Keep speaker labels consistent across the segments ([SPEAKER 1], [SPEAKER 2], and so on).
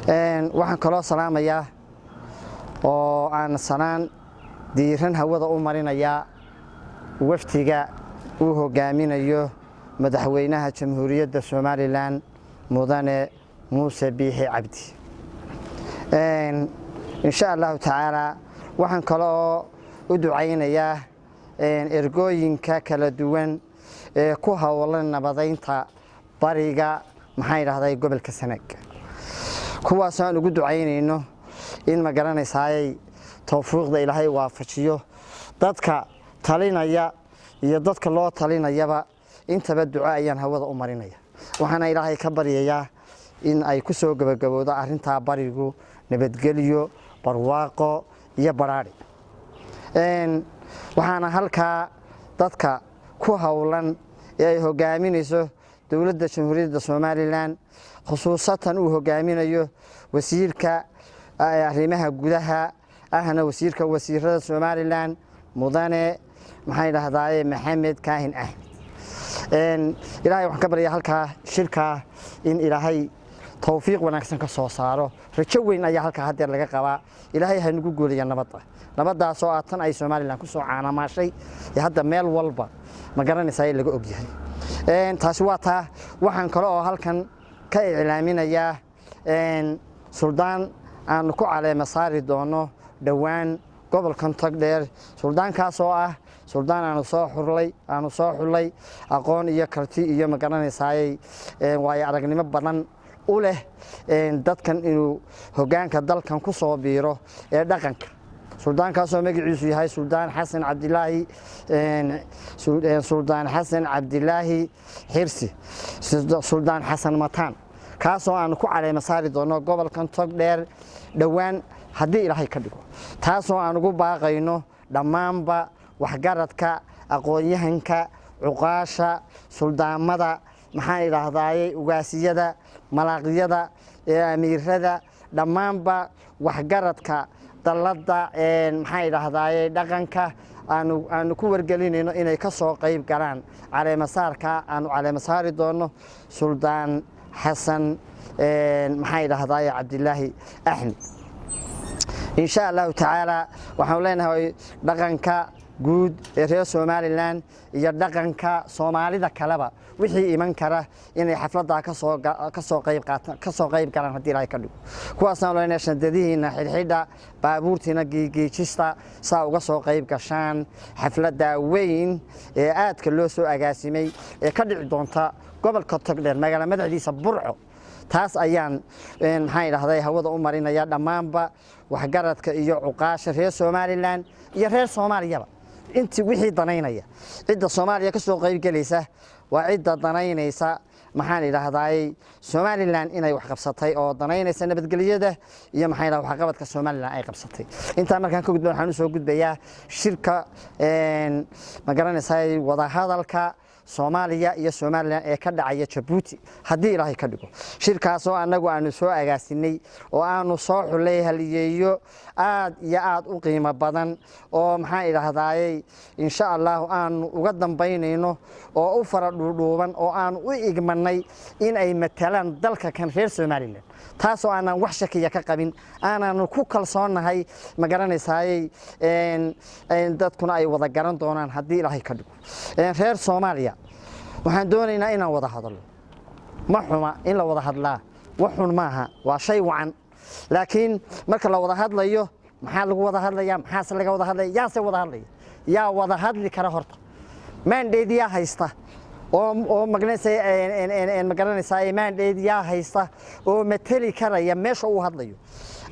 [SPEAKER 1] waxaan kaloo salaamayaa oo aan sanaan diiran hawada u marinayaa waftiga uu hogaaminayo madaxweynaha jamhuuriyadda Soomaaliland mudane Muuse Biixi Cabdi. insha Allah taala waxaan kaloo u ducaynayaa ergooyinka kala duwan ee ku hawlan nabadeynta bariga maxay raahday gobolka Sanaag kuwaas aan ugu ducaynayno in ma garanaysaay tawfiiqda Ilaahay waafajiyo dadka talinaya iyo dadka loo talinayaba intaba duca ayaan hawada u marinaya waxaan Ilaahay ka baryayaa in ay ku soo gabagaboodo arinta barigu nabadgeliyo barwaaqo iyo baraari waxaana halka dadka ku hawlan ee ay hogaaminayso dawladda jamhuuriyadda Soomaaliland khusuusan uu hogaaminayo wasiirka arrimaha gudaha ahna wasiirka wasiirada Soomaaliland mudane maxay dhahdaaye Maxamed Kaahin Ahmed Ilaahay waxaan ka baryaa halka shirka in Ilaahay tawfiiq wanaagsan ka soo saaro rajo weyn ayaa halka hadeer laga qabaa Ilaahay ha nagu gooliyo nabadaas oo tan ay Soomaaliland ku soo caanamashay hadda meel walba ma garanaysaa laga og yahay taasi waa taa waxaan kale oo halkan ka iclaaminayaa suldaan aan ku caleema saari doono dhawaan gobolkan Togdheer suldaankaas oo ah suldaan aanu soo xulay aqoon iyo karti iyo ma garanaysaa way aragnimo badan u leh dadkan inuu hogaanka dalkan ku soo biiro ee dhaqanka سلطانكاس oo magaciisu yahay Suldaan Xasan Cabdilaahi Xirsi Suldaan Xasan Mataan kaasoo aan ku caleema saari doono gobolkan Togdheer dhawaan hadii Ilaahay ka dhigo taasoo aan ugu baaqayno dhamaanba waxgaradka aqoon-yahanka cuqaasha suldaamada maxay yiraahdaaye ugaasiyada malaaqyada amiirada dhamaanba waxgaradka dalada maxay yiraahdaaye dhaqanka aanu ku wargelinayno inay ka soo qayb galaan caleema saarka aanu caleema saari doono Suldaan Xasan maxay yiraahdaaye Cabdilaahi Ahmed insha Allah taala waxaan leenahay dhaqanka guud ee reer Soomaaliland iyo dhaqanka Soomaalida kaleba wixii iman kara inay xafladda ka soo qayb galaan hadii Ilaahay ka dhigo kuwaas aan leenahay shandadiina xilxidha baabuurtina geejista saa uga soo qayb gashaan xafladda weyn ee aadka loo soo agaasimay ee ka dhici doonta gobolka Togdheer magaalada madaxdiisa Burco taas ayaan maxay yiraahday hawada u marinaya dhamaanba waxgaradka iyo cuqaasha reer Soomaaliland iyo reer Soomaaliyaba intii wixii danaynaya cidda Soomaaliya ka soo qayb galaysa waa cidda danaynaysa maxaan yiraahday Soomaaliland inay wax qabsatay oo danaynaysa nabadgelyada iyo maxay yiraahdaa wax qabadka Soomaaliland ay qabsatay inta markaan ka gudbaan waxaan soo gudbayaa shirka ma garanaysaa wada hadalka Soomaaliya iyo Soomaaliland ee ka dhacaya Djibouti hadii Ilaahay ka dhigo shirkaas oo anagu aanu soo agaasinay oo aanu soo xulay haliyeeyo aad iyo aad u qiimo badan oo maxaa yiraahdaaye insha Allah aanu uga dambeynayno oo u faradhuuban oo aanu u igmanay in ay matalaan dalka kan reer Soomaaliland taasoo aanan wax shakiya ka qabin aanan ku kalsoonahay ma garanaysaa dadkuna ay wada garan doonaan hadii Ilaahay ka dhigo reer Soomaaliya waxaan doonaynaa inaan wada hadalno ma xuma in la wada hadlaa waxun maaha waa shay wacan laakiin marka la wada hadlayo maxaa lagu wada hadlayaa maxaa laga wada hadlayaa yaase wada hadlaya yaa wada hadli kara horta mandate yaa haysta oo magaranaysaa mandate yaa haysta oo matali karaya meesha uu hadlayo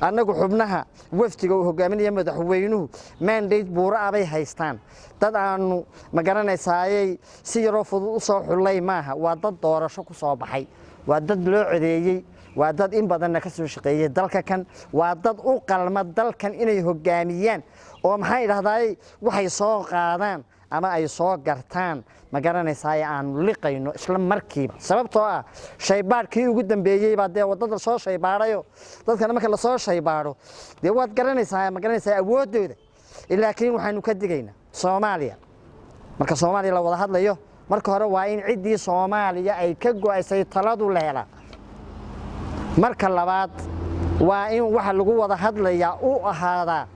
[SPEAKER 1] annagu xubnaha waftiga uu hogaaminaya madaxweynuhu mandate buura bay haystaan dad aanu ma garanaysaa si yaro fudud u soo xulay maaha waa dad doorasho ku soo baxay waa dad loo codeeyay waa dad in badan ka soo shaqeeyay dalka kan waa dad u qalma dalkan inay hogaamiyaan oo maxay yiraahdaan waxay soo qaadaan ama ay soo gartaan ma garanaysaa aan liqayno isla markiiba sababtoo ah shaybaarkii ugu dambeeyay baa wadada soo shaybaarayo dadkana marka la soo shaybaaro waad garanaysaa ma garanaysaa awoodooda laakiin waxaanu ka digaynaa Soomaaliya marka Soomaaliya la wada hadlayo marka hore waa in cidii Soomaaliya ay ka go'aysay taladu la helaa marka labaad waa in waxa lagu wada hadlayaa uu ahaadaa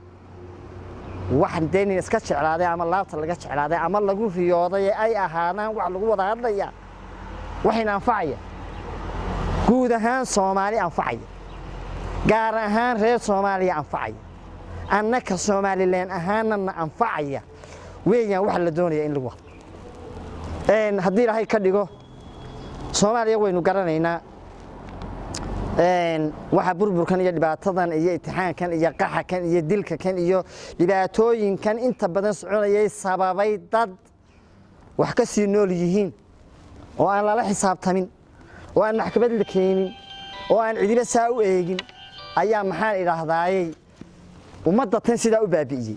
[SPEAKER 1] waxan deenin iska jeclaaday ama laabta laga jeclaaday ama lagu riyooday ay ahaadaan wax lagu wada hadlayaa waxayna anfacaya guud ahaan Soomaali anfacaya gaar ahaan reer Soomaaliya anfacaya annaka Soomaaliland ahaanna anfacaya weeyaan waxa la doonayaa in lagu wado haddii Ilaahay ka dhigo Soomaaliya waynu garanaynaa waxa burburkan iyo dhibaatadan iyo imtixaankan iyo qaxakan iyo dilkan iyo dhibaatooyinkan inta badan soconayay sababay dad wax ka sii nool yihiin oo aan la xisaabtamin oo aan maxkamad la keenin oo aan cidiba saa u eegin ayaa maxaan idhaahdayay ummadda tan sida u baabi'iyay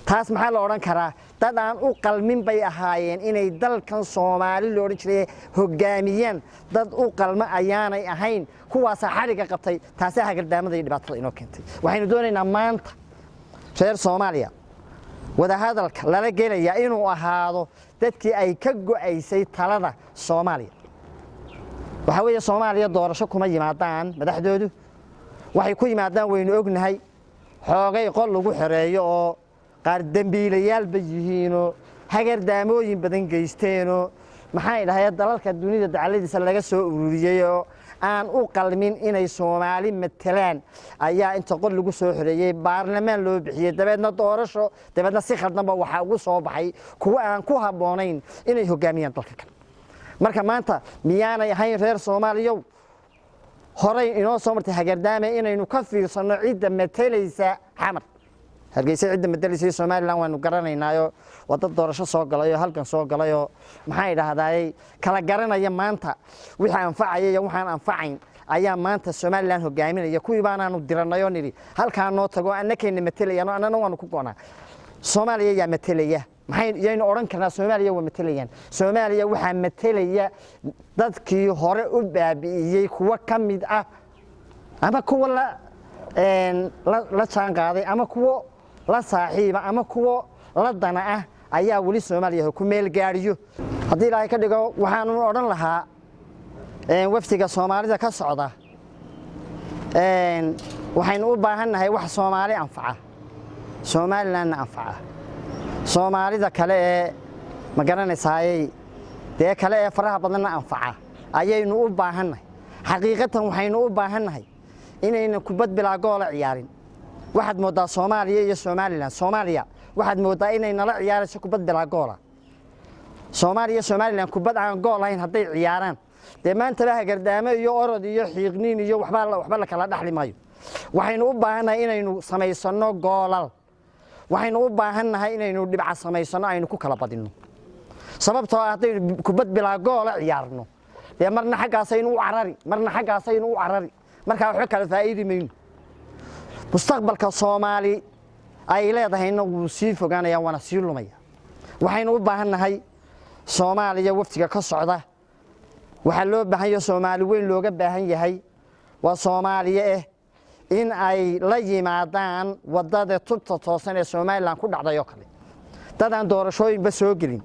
[SPEAKER 1] taas maxaa la oran karaa dad aan u qalmin bay ahaayeen inay dalkan Soomaali loo oran jiray hogaamiyeen dad u qalma ayaanay ahayn kuwaas xariga qabtay taas hagardaamada iyo dhibaatada inoo keentay waxaynu doonaynaa maanta reer Soomaaliya wada hadalka lala gelaya inuu ahaado dadkii ay ka go'aysay talada Soomaaliya waxa weeye Soomaaliya doorasho kuma yimaadaan madaxdoodu waxay ku yimaadaan waynu ognahay xoogay qol lagu xereeyo oo qaar dambiilayaal yihiino hagardaamooyin badan geysteenoo maxay dhahay dalalka dunida dacaladiisa laga soo ururiyay oo aan u qalmin inay Soomaali matalaan ayaa inta qol lagu soo xereeyay baarlamaan loo bixiyay dabeedna doorasho dabeedna si khaldan ba waxa ugu soo baxay kuwa aan ku haboonayn inay hogaamiyaan dalka kale marka maanta miyaanay ahayn reer Soomaaliya horay inoo soo martay hagardaame inaynu ka fiirsano cidda matalaysa xamar hargeysa cidda matalaysa Soomaaliland waanu garanaynaayo wada doorasho soo galayo halkan soo galayo maxay dhahdayay kala garanaya maanta wixii anfacaya iyo waxaan anfacayn ayaa maanta Soomaaliland hogaaminaya kuwii baanaanu diranayo niri halkaan noo tago annakeenna matalayaan annana waanu ku go'naa Soomaaliya yaa matalaya maxay yaynu oran karnaa Soomaaliya waa matalayaan Soomaaliya waxa matalaya dadkii hore u baabi'iyay kuwa kamid ah ama kuwa la jaan qaaday ama kuwa la saaxiiba ama kuwa la dana ah ayaa wali Soomaaliya ku meel gaariyo hadii Ilaahay ka dhigo waxaan u oran lahaa waftiga Soomaalida ka socda waxaynu u baahanahay wax Soomaali anfaca Soomaaliland anfaca Soomaalida kale ee ma garanaysaayay de kale ee faraha badan anfaca ayaynu u baahanahay xaqiiqatan waxaynu u baahanahay inayna kubad bilaa gool ciyaarin waxaad moodaa Soomaaliya iyo Soomaaliland Soomaaliya waxaad moodaa inay nala ciyaarayso kubad bilaa gool Soomaaliya Soomaaliland kubad aan gool lahayn haday ciyaaraan de maanta baa gardaamo iyo orod iyo xiiqniin iyo waxba la kala dhaxli maayo waxaynu u baahanahay inaynu samaysano goolal waxaynu u baahanahay inaynu dhibca samaysano aynu ku kala badino sababtoo ah haday kubad bilaa gool ciyaarno de marna xagaas aynu u carari marna xagaas aynu u carari marka waxa kala faa'iido meeyno mustaqbalka Soomaali ay leedahayna wuu sii fogaanaya wana sii lumaya waxaynu u baahanahay Soomaaliya waftiga ka socda waxa loo baahan yahay Soomaali weyn looga baahan yahay waa Soomaaliya in ay la yimaadaan wadada tubta toosan ee Soomaaliland ku dhacday oo kale dadaan doorashooyin ba soo gelin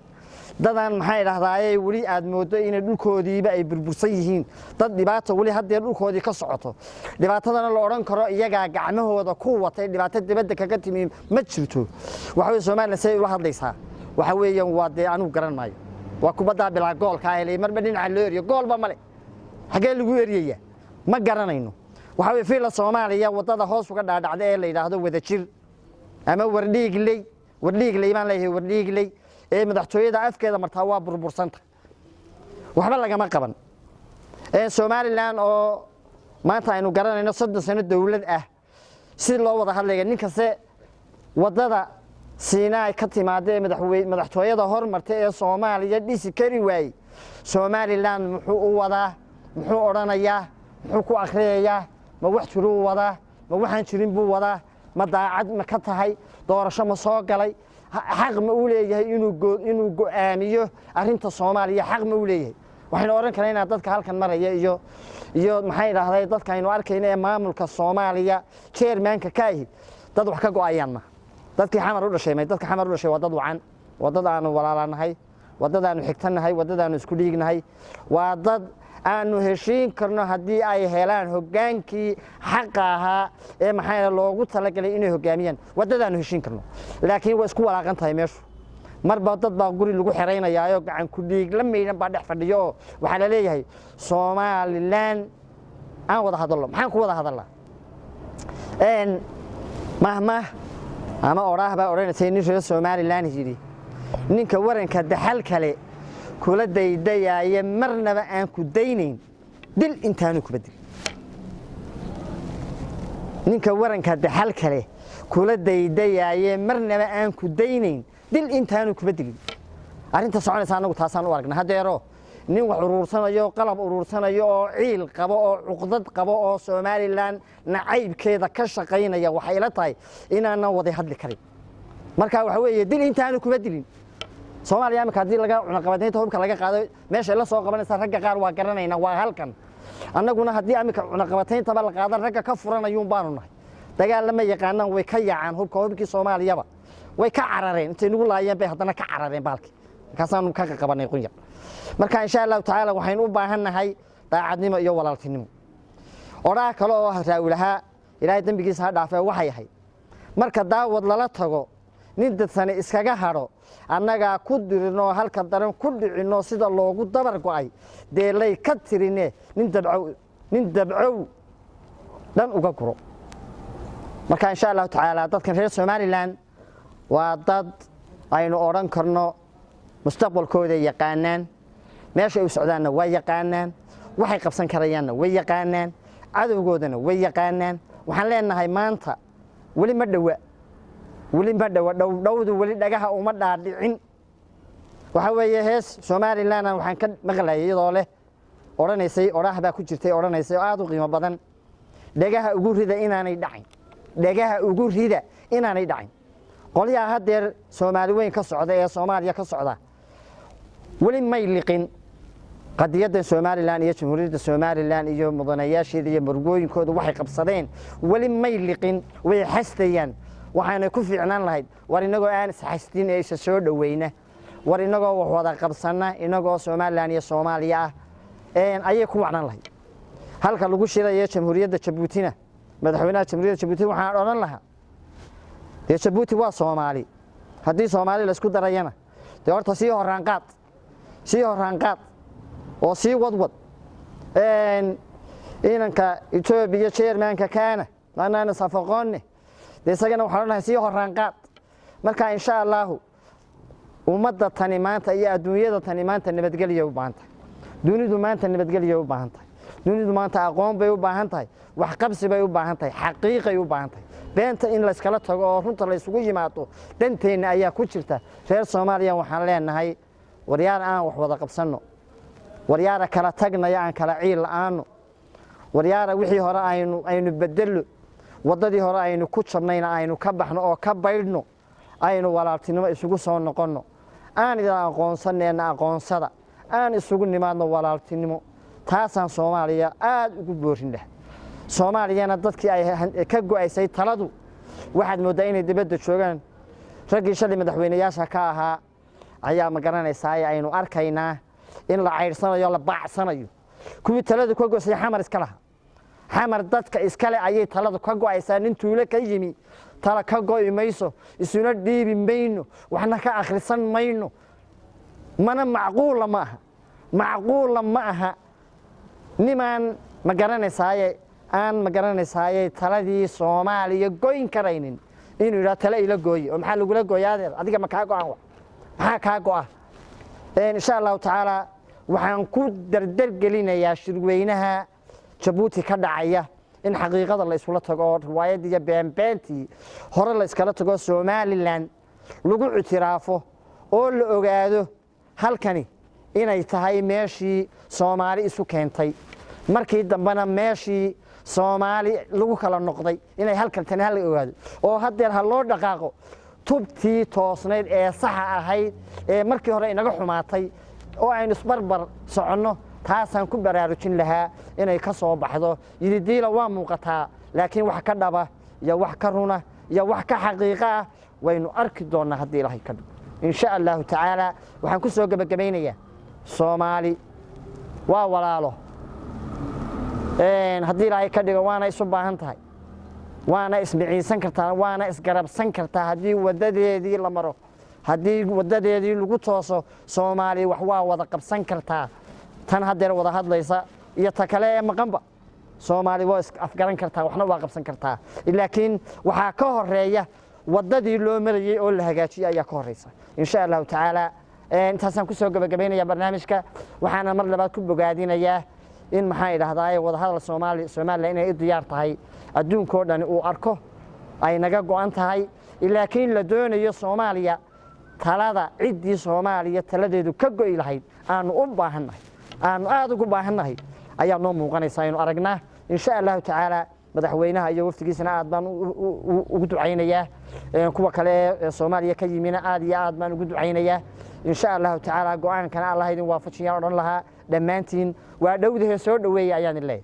[SPEAKER 1] dadaan maxay dhahdayay wali aad moodo in dhulkoodiiba ay burbursan yihiin dad dhibaato wali hadda dhulkoodii ka socoto dhibaatadana la oran karo iyaga gacmahooda ku watay dhibaato dibadda kaga timi ma jirto waxa weey Soomaaliland say u hadlaysaa waxa weeyaan waa de aanu garan maayo waa kubadda bilaa goolka ay marba dhinaca loo eriyo goolba male xagee lagu eriyay ma garanayno waxa weey fiila Soomaaliya wadada hoos uga dhaadhacday ee la yiraahdo wada jir ama wardhiigley baan leeyahay wardhiigley ee madaxtooyada afkeeda martaa waa burbursanta waxba lagama qaban Soomaaliland oo maanta aynu garanayno 30 sano dawlad ah si loo wada hadlayo ninkaase wadada Siinay ka timaadee madaxtooyada hormartay ee Soomaaliya dhisi kari waayay Soomaaliland muxuu u wadaa muxuu oranayaa muxuu ku akhriyayaa ma wax jiru wadaa ma waxaan jirin buu wadaa ma daacad ma ka tahay doorasho ma soo galay xaq ma u leeyahay inuu go'aamiyo arinta Soomaaliya xaq ma u leeyahay waxaan oran karaynaa dadka halkan maraya iyo maxay raahday dadka aynu arkayna ee maamulka Soomaaliya chairmanka ka ahi dad wax ka go'ayaan ma dadkii xamar u dhashay dadka xamar u dhashay wadad wacan wadada aanu walaalaanahay wadada aanu xigtanahay wadada aanu isku dhiignahay waa dad aanu heshiin karno haddii ay helaan hoggaankii xaqa ahaa ee maxaa loogu talagalay inay hoggaamiyaan waddadaanu heshiin karno laakiin way isku walaaqan tahay meeshu marba dad baa guri lagu xiraynayaayo gacan ku dhiig la meeynan baa dhex fadhiyo oo waxaa la leeyahay Somaliland aan wada hadalno maxaan ku wada hadalnaa mahmah ama oraah baa oranaysa nin reer Somaliland yiri ninka waranka daxal kale kula daydayay marnaba aan ku daynayn dil intaanu ku badil ninka waranka daxal kale kula daydayay marnaba aan ku daynayn dil intaanu ku badil arinta soconaysa anagu taasaan u aragnaa hadeero nin wax uruursanayo qalab uruursanayo oo ciil qabo oo cuqdad qabo oo Somaliland nacaybkeeda ka shaqeynaya waxay la tahay inaana wada hadli karin marka waxa weeye dil intaanu ku badilin Soomaaliya marka hadii laga cunaqabateynta hubka laga qaado meesha la soo qabanaysa ragga qaar waa garanayna waa halkan annaguna hadii amika cunaqabateynta la qaado ragga ka furanayuu baanu nahay dagaal lama yaqaanaan way ka yaacaan hubkii Soomaaliyaba way ka carareen intay nagu laayeen bay hadana ka carareen baalki kaasaan ka qabanay qunya marka insha Allah taala waxaan u baahanahay daacadnimo iyo walaaltinimo oraa kale oo raawlaha ilaahay dambigiisa ha dhaafay waxay yahay marka daawad lala tago nin dadsan iskaga haro annaga ku dirino halka daran ku dhicino sida loogu dabar go'ay deelay ka tirine nin dabcow dan uga guro marka insha Allah taala dadkan reer Somaliland waa dad aynu oran karno mustaqbalkooda yaqaanaan meesha u socdaana way yaqaanaan waxay qabsan karayaanna way yaqaanaan cadawgoodana way yaqaanaan waxaan leenahay maanta wali ma dhawa dhowdu wali dhagaha uma dhaadhicin waxa weeye hees Somaliland waxaan ka maqlayay iyadoo leh oranaysay oraah baa ku jirtay oranaysay aad u qiimo badan dhagaha ugu rida inaanay dhacin qoliyaha hadeer Soomaali weyn ka socda ee Soomaaliya ka socda wali may liqin qadiyada Somaliland iyo Jamhuuriyadda Somaliland iyo mudanayaasheeda iyo margooyinkooda waxay qabsadeen wali may liqin way xastayaan waxaana ku fiicnaan lahayd war inagoo aan isxastin ee soo dhaweyna war inagoo wax wada qabsana inagoo Somaliland iyo Soomaaliya ayay ku wacnaan lahayd halka lagu shirayo Jamhuuriyadda Djibouti madaxweynaha Jamhuuriyadda Djibouti waxaan oran lahaa Djibouti waa Soomaali hadii Soomaali la isku darayana horta sii horaan qaad oo sii wadwad inanka Itoobiya chairmanka kaana maana safaqoonne isagana waxaan leeyahay sii horaan qaad marka insha Allah ummadda tani maanta iyo adduunyada tani maanta nabadgelyo u baahan tahay dunidu maanta nabadgelyo u baahan tahay dunidu maanta aqoon bay u baahan tahay wax qabsi bay u baahan tahay xaqiiqay u baahan tahay beenta in la iskala tago oo runta la isugu yimaado danteena ayaa ku jirta reer Soomaaliya waxaan leenahay waryaar aan wax wada qabsano waryaar kala tagnaya aan kala ciil aanu waryaar wixii hore aynu bedelo wadadii hore aynu ku jabnayna aynu ka baxno oo ka baydhno aynu walaaltinimo isugu soo noqono aan ila aqoonsaneena aqoonsada aan isugu nimaadno walaaltinimo taasaan Soomaaliya aad ugu boorinah Soomaaliyana dadkii ay ka go'aysay taladu waxaad moodaa inay dibadda joogan ragii shalay madaxweynayaasha ka ahaa ayaa ma garanaysaa aynu arkaynaa in la ceyrsanayo la baacsanayo kuwii taladu ka go'say xamar iska laha xamar dadka iskale ayay taladu ka go'aysaa nin tuulo ka yimi tala ka go'i mayso isuna dhiibi mayno waxna ka akhrisan mayno mana macquul ma aha niman ma garanaysaa taladii Soomaaliya goyn karaynin inuu ila tala ila gooyo maxaa lagu la gooyaadeer adiga ma ka go'an maxaa ka go'a insha Allah taala waxaan ku dardar gelinayaa shirweynaha Djibouti ka dhacaya in xaqiiqada la isula tago riwaayadii beentii hore la iskala tago Somaliland lagu ictiraafo oo la ogaado halkani inay tahay meeshii Soomaali isu keentay markii dambana meeshii Soomaali lagu kala noqday inay halkan tan hal ogaado oo hadeer ha loo dhaqaaqo tubtii toosneed ee sax ahayd ee markii hore inaga xumaatay oo aynu isbarbar soconno taasaan ku baraarujin lahaa inay ka soo baxdo yidiila waa muuqataa laakiin wax ka dhaba iyo wax ka runa iyo wax ka xaqiiqa ah waynu arki doonaa hadii Ilaahay ka dhigo insha Allah taala waxaan ku soo gabagabaynayaa Soomaali waa walaalo haddii ilaahay ka dhigo waana isu baahan tahay waana ismiciisan kartaa waana isgarabsan kartaa haddii wadadeedii la maro haddii wadadeedii lagu tooso Soomaali wax waa wada qabsan kartaa tan hadeer wada hadlaysa iyo ta kale ee maqanba Soomaali waa afgaran kartaa waxna waa qabsan kartaa laakiin waxa ka horeeya wadadii loo marayay oo la hagaajiyay ayaa ka horeysa insha Allah taala intaasaan ku soo gabagabeynaya barnaamijka waxaana mar labaad ku bogaadinayaa in maxay idhaahdaaye wada hadal Soomaaliya inay diyaar tahay adduunka dhan uu arko ay naga go'an tahay laakiin la doonayo Soomaaliya talada cidii Soomaaliya taladeedu ka go'i lahayd aanu u baahannahay aanu aad ugu baahannahay ayaa noo muuqanaysa inuu aragnaa insha Allah taala madaxweynaha iyo waftigiisana aad baan ugu ducaynayaa kuwa kale ee Soomaaliya ka yimina aad iyo aad baan ugu ducaynayaa insha Allah taala go'aankana Allah idin waafajiyo oo dhan laha dhamaantiin waa dhowdahay soo dhaweeyay ayaan ilaahay